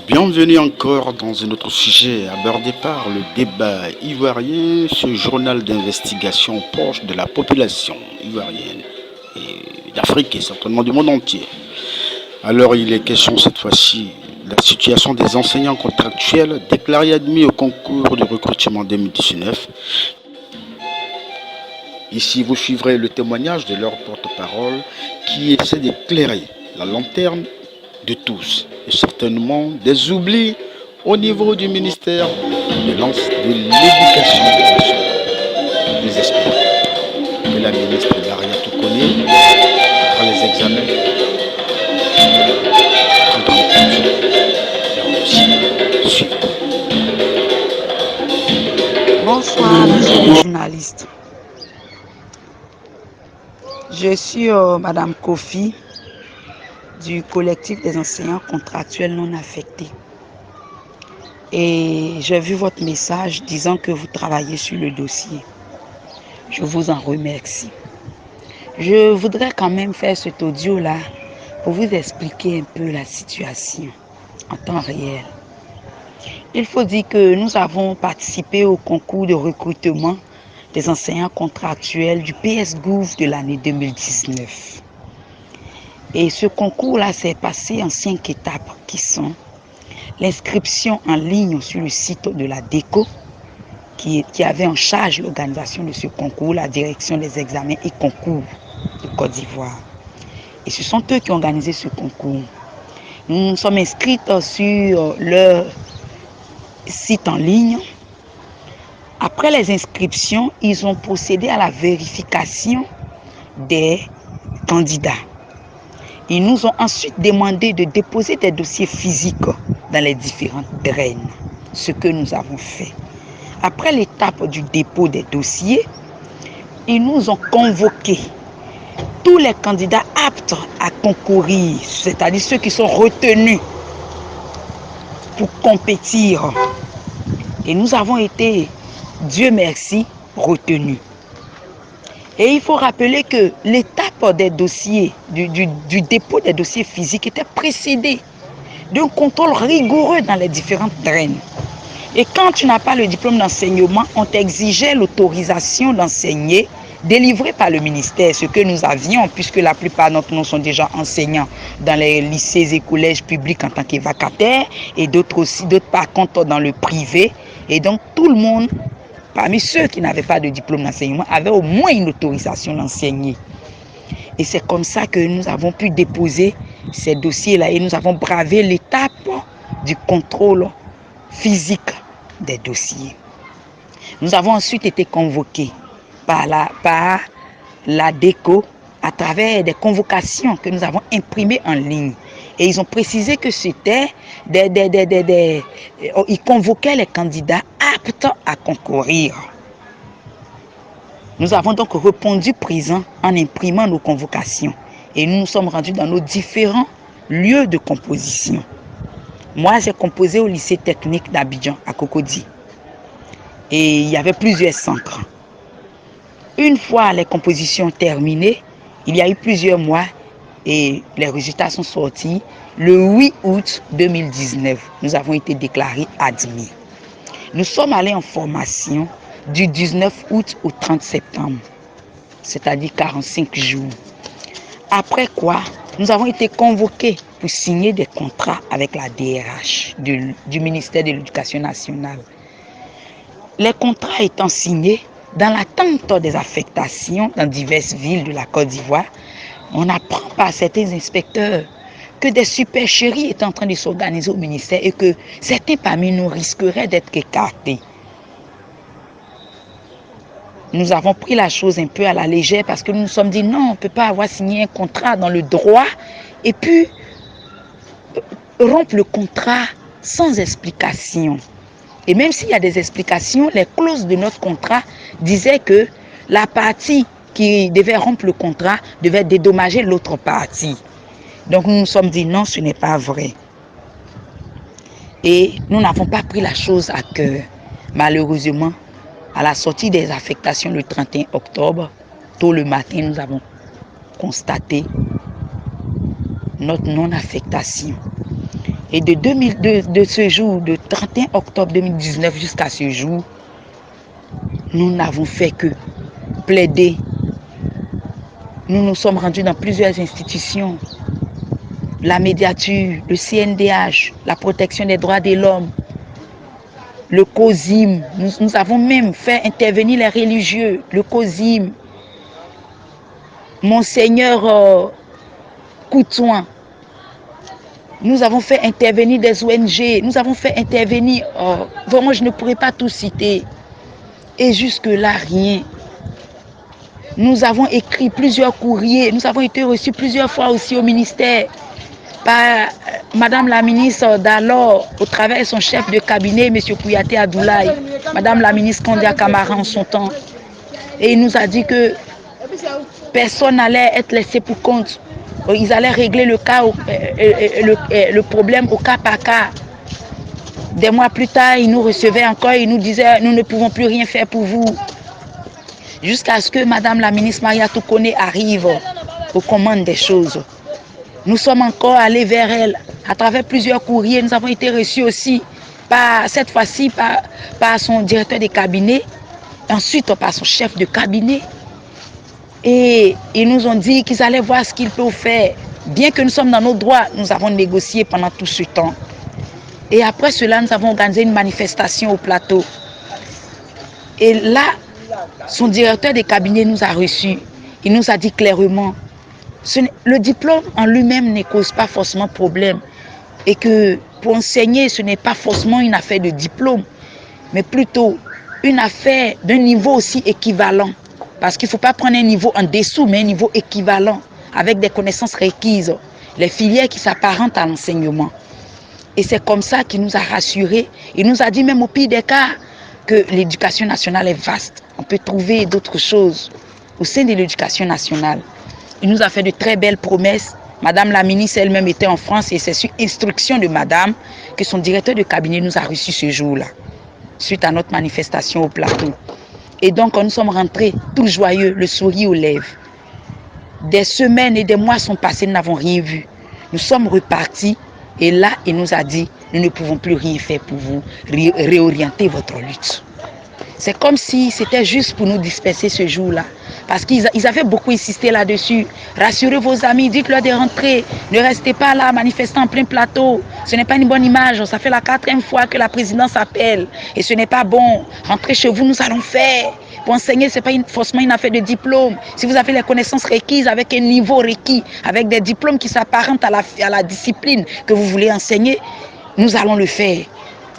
Bienvenue encore dans un autre sujet abordé par le débat ivoirien, ce journal d'investigation proche de la population ivoirienne et d'Afrique et certainement du monde entier. Alors il est question cette fois-ci de la situation des enseignants contractuels déclarés admis au concours de recrutement 2019. Ici, vous suivrez le témoignage de leur porte-parole qui essaie d'éclairer la lanterne de tous et certainement des oublis au niveau du ministère de l'Éducation nationale. Nous espérons que la ministre Daria Toukoni fera les examens prendra en compte leur dossier suivant. Bonsoir, monsieur le journaliste. Je suis Madame Kofi du collectif des enseignants contractuels non affectés. Et j'ai vu votre message disant que vous travaillez sur le dossier. Je vous en remercie. Je voudrais quand même faire cet audio-là pour vous expliquer un peu la situation en temps réel. Il faut dire que nous avons participé au concours de recrutement des enseignants contractuels du PS-Gouv de l'année 2019. Et ce concours-là s'est passé en 5 étapes qui sont l'inscription en ligne sur le site de la DECO qui avait en charge l'organisation de ce concours, la direction des examens et concours de Côte d'Ivoire. Et ce sont eux qui ont organisé ce concours. Nous sommes inscrits sur leur site en ligne. Après les inscriptions, ils ont procédé à la vérification des candidats. Ils nous ont ensuite demandé de déposer des dossiers physiques dans les différentes draines, ce que nous avons fait. Après l'étape du dépôt des dossiers, ils nous ont convoqué tous les candidats aptes à concourir, c'est-à-dire ceux qui sont retenus pour compétir. Et nous avons été, Dieu merci, retenus. Et il faut rappeler que l'étape des dossiers, du dépôt des dossiers physiques était précédée d'un contrôle rigoureux dans les différentes draines. Et quand tu n'as pas le diplôme d'enseignement, on t'exigeait l'autorisation d'enseigner délivrée par le ministère, ce que nous avions, puisque la plupart d'entre nous sont déjà enseignants dans les lycées et collèges publics en tant que vacataires, et d'autres aussi, d'autres par contre dans le privé. Et donc tout le monde, parmi ceux qui n'avaient pas de diplôme d'enseignement, avait au moins une autorisation d'enseigner. Et c'est comme ça que nous avons pu déposer ces dossiers-là et nous avons bravé l'étape du contrôle physique des dossiers. Nous avons ensuite été convoqués par la DECO à travers des convocations que nous avons imprimées en ligne. Et ils ont précisé que c'était ils convoquaient les candidats aptes à concourir. Nous avons donc répondu présent en imprimant nos convocations. Et nous nous sommes rendus dans nos différents lieux de composition. Moi, j'ai composé au lycée technique d'Abidjan, à Cocody. Et il y avait plusieurs centres. Une fois les compositions terminées, il y a eu plusieurs mois et les résultats sont sortis. Le 8 août 2019, nous avons été déclarés admis. Nous sommes allés en formation du 19 août au 30 septembre, c'est-à-dire 45 jours. Après quoi, nous avons été convoqués pour signer des contrats avec la DRH du ministère de l'Éducation nationale. Les contrats étant signés, dans l'attente des affectations dans diverses villes de la Côte d'Ivoire, on apprend par certains inspecteurs que des supercheries étaient en train de s'organiser au ministère et que certains parmi nous risqueraient d'être écartés. Nous avons pris la chose un peu à la légère parce que nous nous sommes dit non, on ne peut pas avoir signé un contrat dans le droit et puis rompre le contrat sans explication. Et même s'il y a des explications, les clauses de notre contrat disaient que la partie qui devait rompre le contrat devait dédommager l'autre partie. Donc nous nous sommes dit non, ce n'est pas vrai. Et nous n'avons pas pris la chose à cœur. Malheureusement, à la sortie des affectations le 31 octobre, tôt le matin, nous avons constaté notre non-affectation. Et de ce jour, de 31 octobre 2019 jusqu'à ce jour, nous n'avons fait que plaider. Nous nous sommes rendus dans plusieurs institutions. La médiature, le CNDH, la protection des droits de l'homme, le COSIM. Nous avons même fait intervenir les religieux, le COSIM, Monseigneur Coutouin. Nous avons fait intervenir des ONG, nous avons fait intervenir, vraiment je ne pourrais pas tout citer. Et jusque-là, rien. Nous avons écrit plusieurs courriers, nous avons été reçus plusieurs fois aussi au ministère par Madame la ministre d'alors, au travers de son chef de cabinet, M. Kouyaté Abdoulaye, Madame la ministre Kandia Camara en son temps. Et il nous a dit que personne n'allait être laissé pour compte. Ils allaient régler le cas, le problème au cas par cas. Des mois plus tard, ils nous recevaient encore, ils nous disaient nous ne pouvons plus rien faire pour vous. Jusqu'à ce que Madame la ministre Maria Toukone arrive aux commandes des choses. Nous sommes encore allés vers elle à travers plusieurs courriers. Nous avons été reçus aussi, cette fois-ci par son directeur de cabinet, ensuite par son chef de cabinet. Et ils nous ont dit qu'ils allaient voir ce qu'ils peuvent faire. Bien que nous sommes dans nos droits, nous avons négocié pendant tout ce temps. Et après cela, nous avons organisé une manifestation au plateau. Et là, son directeur de cabinet nous a reçus. Il nous a dit clairement, le diplôme en lui-même ne cause pas forcément problème. Et que pour enseigner, ce n'est pas forcément une affaire de diplôme, mais plutôt une affaire d'un niveau aussi équivalent. Parce qu'il ne faut pas prendre un niveau en dessous, mais un niveau équivalent, avec des connaissances requises, les filières qui s'apparentent à l'enseignement. Et c'est comme ça qu'il nous a rassurés. Il nous a dit même au pire des cas que l'éducation nationale est vaste. On peut trouver d'autres choses au sein de l'éducation nationale. Il nous a fait de très belles promesses. Madame la ministre elle-même était en France et c'est sur instruction de madame que son directeur de cabinet nous a reçus ce jour-là, suite à notre manifestation au plateau. Et donc, quand nous sommes rentrés, tout joyeux, le sourire aux lèvres. Des semaines et des mois sont passés, nous n'avons rien vu. Nous sommes repartis et là, il nous a dit, nous ne pouvons plus rien faire pour vous, réorienter votre lutte. C'est comme si c'était juste pour nous disperser ce jour-là. Parce qu'ils avaient beaucoup insisté là-dessus. Rassurez vos amis, dites-leur de rentrer. Ne restez pas là, manifestant en plein plateau. Ce n'est pas une bonne image. Ça fait la 4e fois que la présidence appelle. Et ce n'est pas bon. Rentrez chez vous, nous allons faire. Pour enseigner, ce n'est pas forcément une affaire de diplôme. Si vous avez les connaissances requises avec un niveau requis, avec des diplômes qui s'apparentent à la discipline que vous voulez enseigner, nous allons le faire.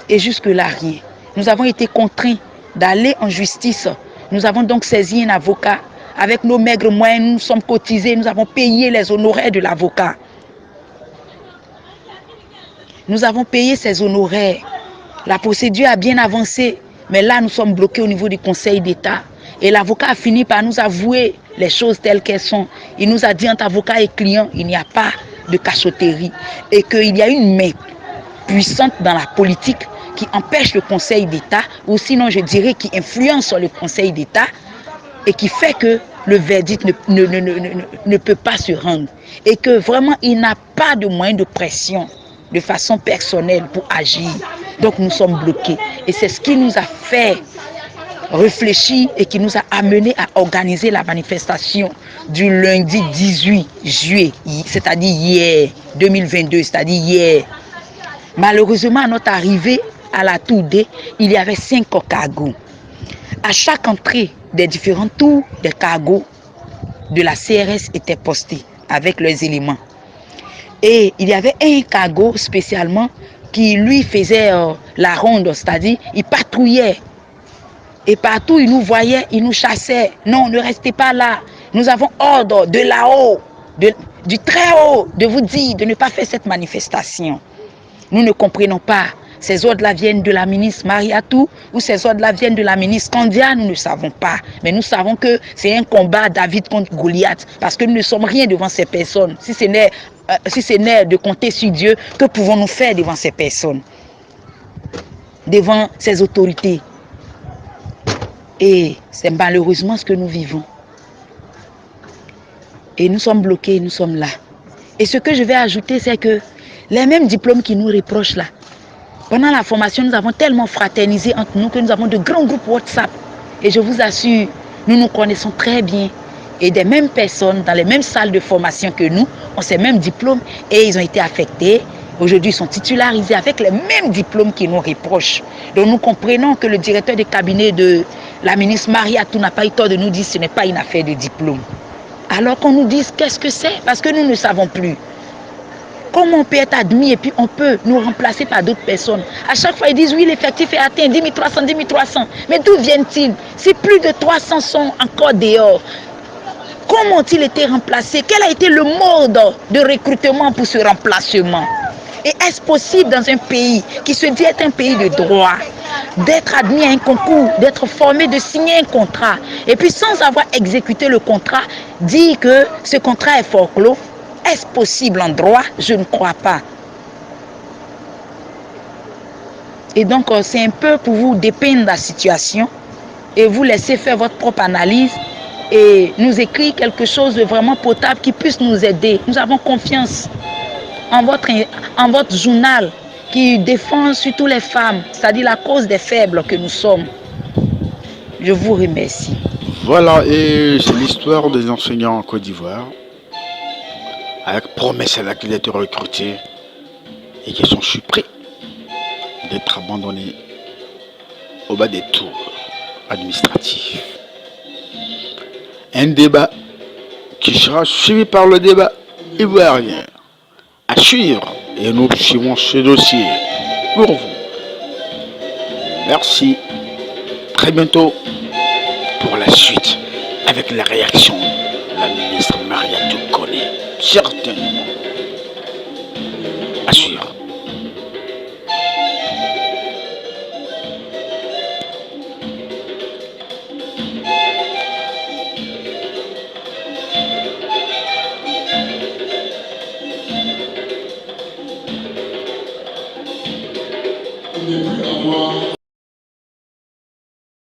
Et jusque-là, rien. Nous avons été contraints d'aller en justice. Nous avons donc saisi un avocat. Avec nos maigres moyens, nous sommes cotisés, nous avons payé les honoraires de l'avocat. Nous avons payé ces honoraires. La procédure a bien avancé, mais là, nous sommes bloqués au niveau du Conseil d'État. Et l'avocat a fini par nous avouer les choses telles qu'elles sont. Il nous a dit entre avocat et client, il n'y a pas de cachotterie. Et qu'il y a une main puissante dans la politique qui empêche le Conseil d'État, ou sinon je dirais qui influence sur le Conseil d'État, et qui fait que le verdict ne peut pas se rendre. Et que vraiment, il n'a pas de moyen de pression de façon personnelle pour agir. Donc nous sommes bloqués. Et c'est ce qui nous a fait réfléchir et qui nous a amené à organiser la manifestation du lundi 18 juillet, c'est-à-dire hier, 2022, c'est-à-dire hier. Malheureusement, à notre arrivée à la tour D, il y avait 5 cargos. À chaque entrée des différents tours, des cargos de la CRS étaient postés avec leurs éléments. Et il y avait un cargo spécialement qui lui faisait la ronde, c'est-à-dire il patrouillait. Et partout, il nous voyait, il nous chassait. Non, ne restez pas là. Nous avons ordre de là-haut, du très haut, de vous dire de ne pas faire cette manifestation. Nous ne comprenons pas. Ces ordres-là viennent de la ministre Mariatou ou ces ordres-là viennent de la ministre Kandia, nous ne savons pas. Mais nous savons que c'est un combat David contre Goliath parce que nous ne sommes rien devant ces personnes. Si ce n'est de compter sur Dieu, que pouvons-nous faire devant ces personnes? Devant ces autorités? Et c'est malheureusement ce que nous vivons. Et nous sommes bloqués, nous sommes là. Et ce que je vais ajouter, c'est que Les mêmes diplômes qui nous reprochent là. Pendant la formation, nous avons tellement fraternisé entre nous que nous avons de grands groupes WhatsApp. Et je vous assure, nous nous connaissons très bien. Et des mêmes personnes dans les mêmes salles de formation que nous ont ces mêmes diplômes et ils ont été affectés. Aujourd'hui, ils sont titularisés avec les mêmes diplômes qui nous reprochent. Donc nous comprenons que le directeur de cabinet de la ministre Mariatou n'a pas eu tort de nous dire que ce n'est pas une affaire de diplôme. Alors qu'on nous dise qu'est-ce que c'est, parce que nous ne savons plus. Comment on peut être admis et puis on peut nous remplacer par d'autres personnes. À chaque fois, ils disent oui, l'effectif est atteint, 10 300, 10 300. Mais d'où viennent-ils? Si plus de 300 sont encore dehors, comment ont-ils été remplacés? Quel a été le mode de recrutement pour ce remplacement? Et est-ce possible dans un pays qui se dit être un pays de droit, d'être admis à un concours, d'être formé, de signer un contrat, et puis sans avoir exécuté le contrat, dire que ce contrat est forclos? Est-ce possible en droit? Je ne crois pas. Et donc, c'est un peu pour vous dépeindre la situation et vous laisser faire votre propre analyse et nous écrire quelque chose de vraiment potable qui puisse nous aider. Nous avons confiance en votre journal qui défend surtout les femmes, c'est-à-dire la cause des faibles que nous sommes. Je vous remercie. Voilà, et c'est l'histoire des enseignants en Côte d'Ivoire, avec promesse à laquelle ils étaient recrutés et qui sont surpris d'être abandonnés au bas des tours administratifs. Un débat qui sera suivi par le débat ivoirien. À suivre, et nous suivons ce dossier pour vous. Merci. Très bientôt pour la suite avec la réaction de la ministre Mariatou connaît certainement. À suivre.